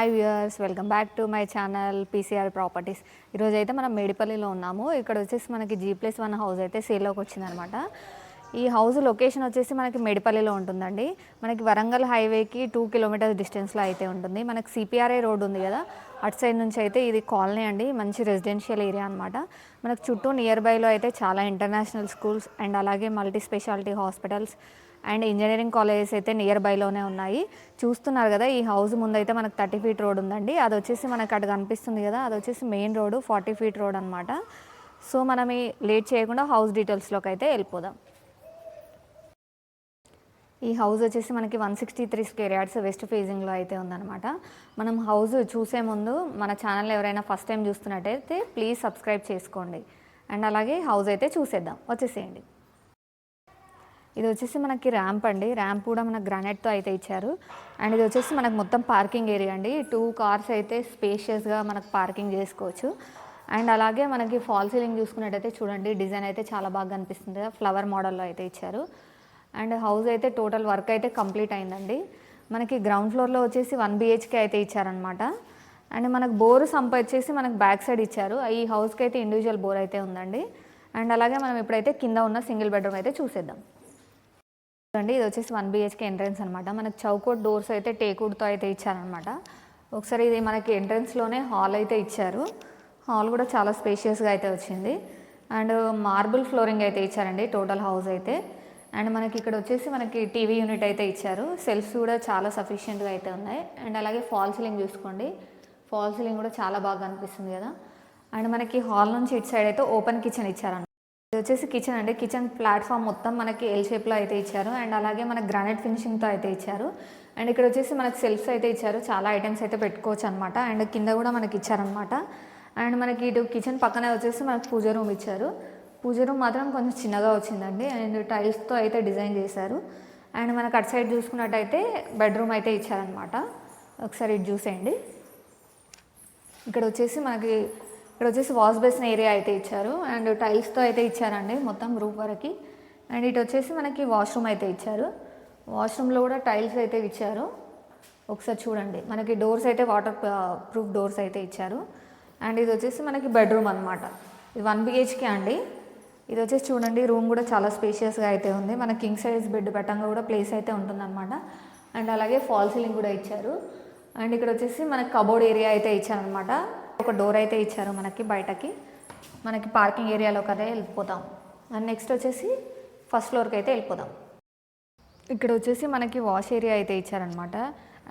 Hi viewers, welcome back to my channel PCR properties. ఈరోజు అయితే మనం మేడిపల్లిలో ఉన్నాము. ఇక్కడ వచ్చేసి మనకి G+1 హౌస్ అయితే సేల్లోకి వచ్చిందనమాట. ఈ హౌస్ లొకేషన్ వచ్చేసి మనకి మేడిపల్లిలో ఉంటుందండి. మనకి వరంగల్ హైవేకి 2 కిలోమీటర్స్ డిస్టెన్స్లో అయితే ఉంటుంది. మనకి CPRA రోడ్ ఉంది కదా, అటు సైడ్ నుంచి అయితే ఇది కాలనీ అండి. మంచి రెసిడెన్షియల్ ఏరియా అనమాట. మనకు చుట్టూ నియర్ బైలో అయితే చాలా ఇంటర్నేషనల్ స్కూల్స్ అండ్ అలాగే multi speciality hospitals and engineering colleges అయితే నియర్ బైలోనే ఉన్నాయి. చూస్తున్నారు కదా, ఈ హౌస్ ముందు అయితే మనకు 30 ఫీట్ రోడ్ ఉందండి. అది వచ్చేసి మనకు అటు కనిపిస్తుంది కదా, అది వచ్చేసి మెయిన్ రోడ్ 40 ఫీట్ రోడ్ అనమాట. సో మనం ఈ లేట్ చేయకుండా హౌస్ డీటెయిల్స్లోకి అయితే వెళ్ళిపోదాం. ఈ హౌస్ వచ్చేసి మనకి 163 స్క్వేర్ యార్డ్స్ వెస్ట్ ఫేజింగ్లో అయితే ఉందన్నమాట. మనం హౌస్ చూసే ముందు మన ఛానల్ ఎవరైనా ఫస్ట్ టైం చూస్తున్నట్టయితే ప్లీజ్ సబ్స్క్రైబ్ చేసుకోండి. అండ్ అలాగే హౌస్ అయితే చూసేద్దాం, వచ్చేసేయండి. ఇది వచ్చేసి మనకి ర్యాంప్ అండి. ర్యాంప్ కూడా మనకు గ్రానైట్తో అయితే ఇచ్చారు. అండ్ ఇది వచ్చేసి మనకు మొత్తం పార్కింగ్ ఏరియా అండి. 2 కార్స్ అయితే స్పేషియస్గా మనకు పార్కింగ్ చేసుకోవచ్చు. అండ్ అలాగే మనకి ఫాల్ సీలింగ్ చూసుకున్నట్టయితే చూడండి, డిజైన్ అయితే చాలా బాగా కనిపిస్తుంది కదా, ఫ్లవర్ మోడల్లో అయితే ఇచ్చారు. అండ్ హౌస్ అయితే టోటల్ వర్క్ అయితే కంప్లీట్ అయిందండి. మనకి గ్రౌండ్ ఫ్లోర్లో వచ్చేసి 1 BHK అయితే ఇచ్చారనమాట. అండ్ మనకు బోర్ సంప్ వచ్చేసి మనకు బ్యాక్ సైడ్ ఇచ్చారు. ఈ హౌస్కి అయితే ఇండివిజువల్ బోర్ అయితే ఉందండి. అండ్ అలాగే మనం ఇప్పుడైతే కింద ఉన్న సింగిల్ బెడ్రూమ్ అయితే చూసేద్దాం. అండి ఇది వచ్చేసి 1 BHK ఎంట్రన్స్ అనమాట. మనకి చౌకోట్ డోర్స్ అయితే టేక్వుడ్తో అయితే ఇచ్చారనమాట. ఒకసారి ఇది మనకి ఎంట్రన్స్లోనే హాల్ అయితే ఇచ్చారు. హాల్ కూడా చాలా స్పేషియస్గా అయితే వచ్చింది. అండ్ మార్బుల్ ఫ్లోరింగ్ అయితే ఇచ్చారండి టోటల్ హౌస్ అయితే. అండ్ మనకి ఇక్కడ వచ్చేసి మనకి టీవీ యూనిట్ అయితే ఇచ్చారు. సెల్ఫ్స్ కూడా చాలా సఫిషియెంట్గా అయితే ఉన్నాయి. అండ్ అలాగే ఫాల్ సీలింగ్ చూసుకోండి, ఫాల్ సీలింగ్ కూడా చాలా బాగా అనిపిస్తుంది కదా. అండ్ మనకి హాల్ నుంచి ఇటు సైడ్ అయితే ఓపెన్ కిచెన్ ఇచ్చారన్నమాట. ఇది వచ్చేసి కిచెన్ అండి. కిచెన్ ప్లాట్ఫామ్ మొత్తం మనకి ఎల్ షేప్లో అయితే ఇచ్చారు. అండ్ అలాగే మనకి గ్రానైట్ ఫినిషింగ్తో అయితే ఇచ్చారు. అండ్ ఇక్కడ వచ్చేసి మనకి సెల్ఫ్స్ అయితే ఇచ్చారు, చాలా ఐటమ్స్ అయితే పెట్టుకోవచ్చు అనమాట. అండ్ కింద కూడా మనకి ఇచ్చారనమాట. అండ్ మనకి ఇటు కిచెన్ పక్కనే వచ్చేసి మనకి పూజ రూమ్ ఇచ్చారు. పూజ రూమ్ మాత్రం కొంచెం చిన్నగా వచ్చిందండి. అండ్ టైల్స్తో అయితే డిజైన్ చేశారు. అండ్ మనకు అటు సైడ్ చూసుకున్నట్టయితే బెడ్రూమ్ అయితే ఇచ్చారనమాట. ఒకసారి ఇటు చూసేయండి. ఇక్కడ వచ్చేసి వాష్ బేసిన్ ఏరియా అయితే ఇచ్చారు. అండ్ టైల్స్తో అయితే ఇచ్చారండి మొత్తం రూఫ్ వరకు. అండ్ ఇటు వచ్చేసి మనకి వాష్రూమ్ అయితే ఇచ్చారు. వాష్రూమ్లో కూడా టైల్స్ అయితే ఇచ్చారు. ఒకసారి చూడండి, మనకి డోర్స్ అయితే వాటర్ ప్రూఫ్ డోర్స్ అయితే ఇచ్చారు. అండ్ ఇది వచ్చేసి మనకి బెడ్రూమ్ అనమాట. ఇది 1 BHK అండి. ఇది వచ్చేసి చూడండి, రూమ్ కూడా చాలా స్పేషియస్గా అయితే ఉంది. మన కింగ్ సైజ్ బెడ్ పెట్టంగా కూడా ప్లేస్ అయితే ఉంటుందన్నమాట. అండ్ అలాగే ఫాల్ సీలింగ్ కూడా ఇచ్చారు. అండ్ ఇక్కడ వచ్చేసి మనకి కబోర్డ్ ఏరియా అయితే ఇచ్చారనమాట. ఒక డోర్ అయితే ఇచ్చారు మనకి బయటకి. మనకి పార్కింగ్ ఏరియాలోకి అదే వెళ్ళిపోతాం. అండ్ నెక్స్ట్ వచ్చేసి ఫస్ట్ ఫ్లోర్కి అయితే వెళ్ళిపోదాం. ఇక్కడ వచ్చేసి మనకి వాష్ ఏరియా అయితే ఇచ్చారనమాట.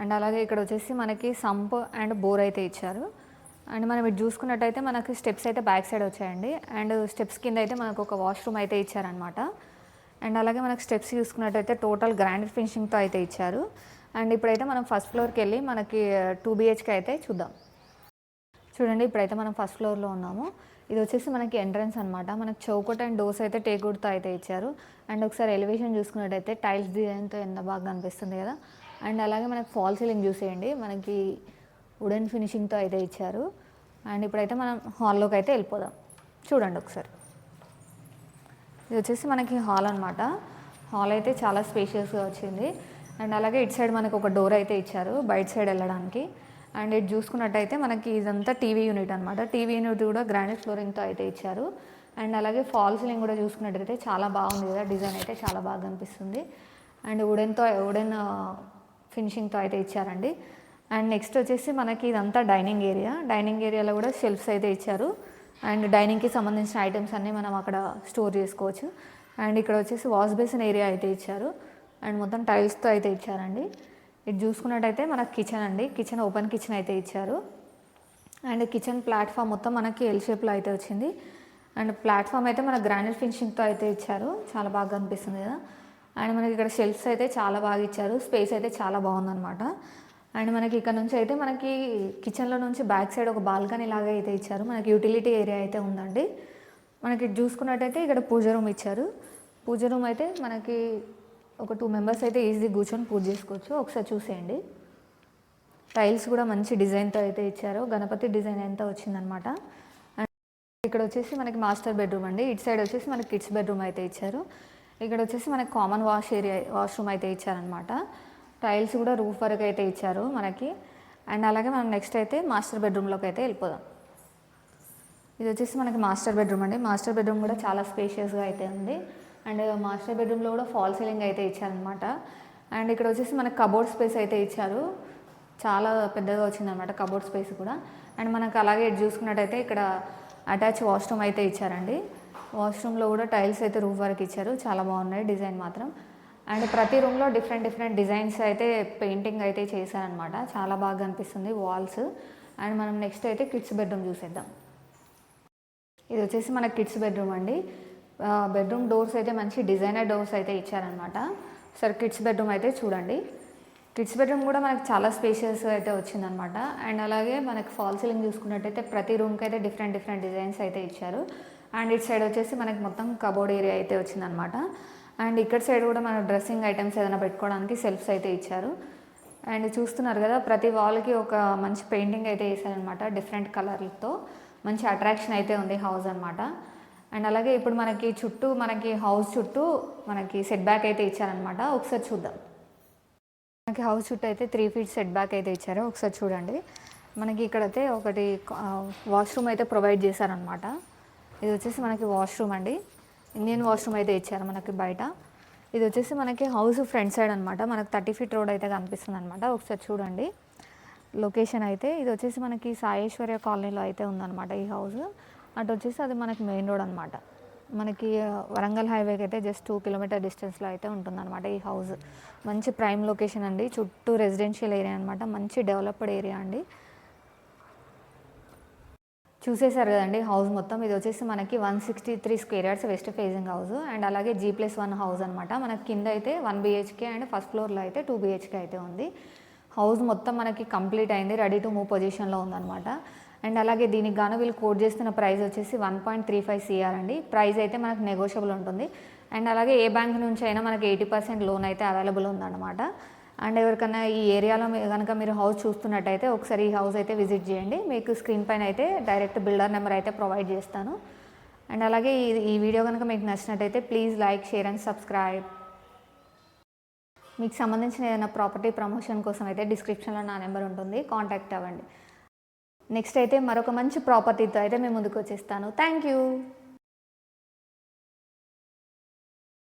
అండ్ అలాగే ఇక్కడ వచ్చేసి మనకి సంప్ అండ్ బోర్ అయితే ఇచ్చారు. అండ్ మనం ఇటు చూసుకున్నట్టయితే మనకి స్టెప్స్ అయితే బ్యాక్ సైడ్ వచ్చాయండి. అండ్ స్టెప్స్ కింద అయితే మనకు ఒక వాష్రూమ్ అయితే ఇచ్చారనమాట. అండ్ అలాగే మనకి స్టెప్స్ చూసుకున్నట్టయితే టోటల్ గ్రానైట్ ఫినిషింగ్తో అయితే ఇచ్చారు. అండ్ ఇప్పుడైతే మనం ఫస్ట్ ఫ్లోర్కి వెళ్ళి మనకి 2 BHK అయితే చూద్దాం. చూడండి, ఇప్పుడైతే మనం ఫస్ట్ ఫ్లోర్లో ఉన్నాము. ఇది వచ్చేసి మనకి ఎంట్రన్స్ అనమాట. మనకి చౌకట్ అండ్ డోర్స్ అయితే టేక్వుడ్తో అయితే ఇచ్చారు. అండ్ ఒకసారి ఎలివేషన్ చూసుకున్నట్టయితే టైల్స్ డిజైన్తో ఎంత బాగా కనిపిస్తుంది కదా. అండ్ అలాగే మనకి ఫాల్ సీలింగ్ చూసేయండి, మనకి వుడెన్ ఫినిషింగ్తో అయితే ఇచ్చారు. అండ్ ఇప్పుడైతే మనం హాల్లోకి అయితే వెళ్ళిపోదాం. చూడండి ఒకసారి, ఇది వచ్చేసి మనకి హాల్ అనమాట. హాల్ అయితే చాలా స్పేషియస్గా వచ్చింది. అండ్ అలాగే ఇటు సైడ్ మనకు ఒక డోర్ అయితే ఇచ్చారు బయట సైడ్ వెళ్ళడానికి. అండ్ ఇటు చూసుకున్నట్టయితే మనకి ఇదంతా టీవీ యూనిట్ అనమాట. టీవీ యూనిట్ కూడా గ్రానైట్ ఫ్లోరింగ్తో అయితే ఇచ్చారు. అండ్ అలాగే ఫాల్ సీలింగ్ కూడా చూసుకున్నట్టయితే చాలా బాగుంది కదా, డిజైన్ అయితే చాలా బాగా అనిపిస్తుంది. అండ్ వుడెన్ ఫినిషింగ్తో అయితే ఇచ్చారండి. అండ్ నెక్స్ట్ వచ్చేసి మనకి ఇదంతా డైనింగ్ ఏరియా. డైనింగ్ ఏరియాలో కూడా షెల్ఫ్స్ అయితే ఇచ్చారు. అండ్ డైనింగ్కి సంబంధించిన ఐటమ్స్ అన్నీ మనం అక్కడ స్టోర్ చేసుకోవచ్చు. అండ్ ఇక్కడ వచ్చేసి వాష్ బేసిన్ ఏరియా అయితే ఇచ్చారు. అండ్ మొత్తం టైల్స్తో అయితే ఇచ్చారండి. ఇది చూసుకున్నట్టయితే మనకు కిచెన్ అండి. కిచెన్ ఓపెన్ కిచెన్ అయితే ఇచ్చారు. అండ్ కిచెన్ ప్లాట్ఫామ్ మొత్తం మనకి ఎల్ షేప్లో అయితే వచ్చింది. అండ్ ప్లాట్ఫామ్ అయితే మన గ్రానైట్ ఫినిషింగ్తో అయితే ఇచ్చారు, చాలా బాగా అనిపిస్తుంది కదా. అండ్ మనకి ఇక్కడ షెల్ఫ్స్ అయితే చాలా బాగా ఇచ్చారు. స్పేస్ అయితే చాలా బాగుందన్నమాట. అండ్ మనకి ఇక్కడ నుంచి అయితే మనకి కిచెన్లో నుంచి బ్యాక్ సైడ్ ఒక బాల్కనీ లాగా అయితే ఇచ్చారు. మనకి యూటిలిటీ ఏరియా అయితే ఉందండి. మనకి చూసుకున్నట్టయితే ఇక్కడ పూజ రూమ్ ఇచ్చారు. పూజ రూమ్ అయితే మనకి ఒక 2 మెంబర్స్ అయితే ఈజీ కూర్చొని పూజ చేసుకోవచ్చు. ఒకసారి చూసేయండి, టైల్స్ కూడా మంచి డిజైన్తో అయితే ఇచ్చారు. గణపతి డిజైన్ ఎంత వచ్చిందనమాట. అండ్ ఇక్కడ వచ్చేసి మనకి మాస్టర్ బెడ్రూమ్ అండి. ఇటు సైడ్ వచ్చేసి మనకి కిడ్స్ బెడ్రూమ్ అయితే ఇచ్చారు. ఇక్కడ వచ్చేసి మనకి కామన్ వాష్రూమ్ అయితే ఇచ్చారనమాట. టైల్స్ కూడా రూఫ్ వరకు అయితే ఇచ్చారు మనకి. అండ్ అలాగే మనం నెక్స్ట్ అయితే మాస్టర్ బెడ్రూమ్లోకి అయితే వెళ్ళిపోదాం. ఇది వచ్చేసి మనకి మాస్టర్ బెడ్రూమ్ అండి. మాస్టర్ బెడ్రూమ్ కూడా చాలా స్పేషియస్గా అయితే ఉంది. అండ్ మాస్టర్ బెడ్రూమ్లో కూడా ఫాల్ సీలింగ్ అయితే ఇచ్చారనమాట. అండ్ ఇక్కడ వచ్చేసి మనకి కబోర్డ్ స్పేస్ అయితే ఇచ్చారు. చాలా పెద్దగా వచ్చిందనమాట కబోర్డ్ స్పేస్ కూడా. అండ్ మనకు అలాగే చూసుకున్నట్టయితే ఇక్కడ అటాచ్ వాష్రూమ్ అయితే ఇచ్చారండి. వాష్రూమ్లో కూడా టైల్స్ అయితే రూఫ్ వరకు ఇచ్చారు. చాలా బాగున్నాయి డిజైన్ మాత్రం. అండ్ ప్రతి రూమ్లో డిఫరెంట్ డిజైన్స్ అయితే పెయింటింగ్ అయితే చేశారనమాట. చాలా బాగా అనిపిస్తుంది వాల్స్. అండ్ మనం నెక్స్ట్ అయితే కిడ్స్ బెడ్రూమ్ చూసేద్దాం. ఇది వచ్చేసి మన కిడ్స్ బెడ్రూమ్ అండి. బెడ్రూమ్ డోర్స్ అయితే మంచి డిజైనర్ డోర్స్ అయితే ఇచ్చారనమాట. సరే కిడ్స్ బెడ్రూమ్ అయితే చూడండి. కిడ్స్ బెడ్రూమ్ కూడా మనకి చాలా స్పేషియస్ అయితే వచ్చిందనమాట. అండ్ అలాగే మనకి ఫాల్ సీలింగ్ చూసుకున్నట్టయితే ప్రతి రూమ్కి అయితే డిఫరెంట్ డిజైన్స్ అయితే ఇచ్చారు. అండ్ ఇటు సైడ్ వచ్చేసి మనకి మొత్తం కబోర్డ్ ఏరియా అయితే వచ్చిందనమాట. అండ్ ఇక్కడ సైడ్ కూడా మన డ్రెస్సింగ్ ఐటమ్స్ ఏదైనా పెట్టుకోవడానికి సెల్ఫ్స్ అయితే ఇచ్చారు. అండ్ చూస్తున్నారు కదా ప్రతి వాల్కి ఒక మంచి పెయింటింగ్ అయితే వేసారనమాట. డిఫరెంట్ కలర్లతో మంచి అట్రాక్షన్ అయితే ఉంది హౌస్ అనమాట. అండ్ అలాగే ఇప్పుడు మనకి చుట్టూ మనకి హౌస్ చుట్టూ మనకి సెట్ బ్యాక్ అయితే ఇచ్చారనమాట. ఒకసారి చూద్దాం. మనకి హౌస్ చుట్టూ అయితే 3 feet సెట్ బ్యాక్ అయితే ఇచ్చారు. ఒకసారి చూడండి. మనకి ఇక్కడైతే ఒకటి వాష్రూమ్ అయితే ప్రొవైడ్ చేశారనమాట. ఇది వచ్చేసి మనకి వాష్రూమ్ అండి. ఇండియన్ వాష్రూమ్ అయితే ఇచ్చారు మనకి బయట. ఇది వచ్చేసి మనకి హౌస్ ఫ్రంట్ సైడ్ అనమాట. మనకి 30 feet రోడ్ అయితే కనిపిస్తుంది అనమాట. ఒకసారి చూడండి లొకేషన్ అయితే. ఇది వచ్చేసి మనకి సాయేశ్వర్య కాలనీలో అయితే ఉందన్నమాట ఈ హౌస్. అటు వచ్చేసి అది మనకి మెయిన్ రోడ్ అనమాట. మనకి వరంగల్ హైవేకి అయితే జస్ట్ 2 kilometer డిస్టెన్స్లో అయితే ఉంటుందన్నమాట ఈ హౌస్. మంచి ప్రైమ్ లొకేషన్ అండి. చుట్టూ రెసిడెన్షియల్ ఏరియా అనమాట. మంచి డెవలప్డ్ ఏరియా అండి. చూసేశారు కదండి హౌస్ మొత్తం. ఇది వచ్చేసి మనకి 163 square yards west facing house. And అలాగే G+1 హౌస్ అనమాట. మనకి కింద అయితే 1 BHK అండ్ ఫస్ట్ ఫ్లోర్లో అయితే 2 BHK అయితే ఉంది. హౌస్ మొత్తం మనకి కంప్లీట్ అయింది. రెడీ టు మూవ్ పొజిషన్లో ఉందన్నమాట. అండ్ అలాగే దీనికి గాను వీళ్ళు కోట్ చేస్తున్న ప్రైస్ వచ్చేసి 1.35 CR అండి. ప్రైస్ అయితే మనకు నెగోషియబుల్ ఉంటుంది. అండ్ అలాగే ఏ బ్యాంక్ నుంచి అయినా మనకి 80% లోన్ అయితే అవైలబుల్ ఉందన్నమాట. అండ్ ఎవరికైనా ఈ ఏరియాలో కనుక మీరు హౌస్ చూస్తున్నట్టయితే ఒకసారి ఈ హౌస్ అయితే విజిట్ చేయండి. మీకు స్క్రీన్ పైన అయితే డైరెక్ట్ బిల్డర్ నెంబర్ అయితే ప్రొవైడ్ చేస్తాను. అండ్ అలాగే ఈ వీడియో కనుక మీకు నచ్చినట్టయితే please like, share and subscribe. మీకు సంబంధించిన ఏదైనా ప్రాపర్టీ ప్రమోషన్ కోసం అయితే డిస్క్రిప్షన్లో నా నెంబర్ ఉంటుంది, కాంటాక్ట్ అవ్వండి. నెక్స్ట్ అయితే మరొక మంచి ప్రాపర్టీతో అయితే మేము ముందుకు వచ్చేస్తాను. Thank you.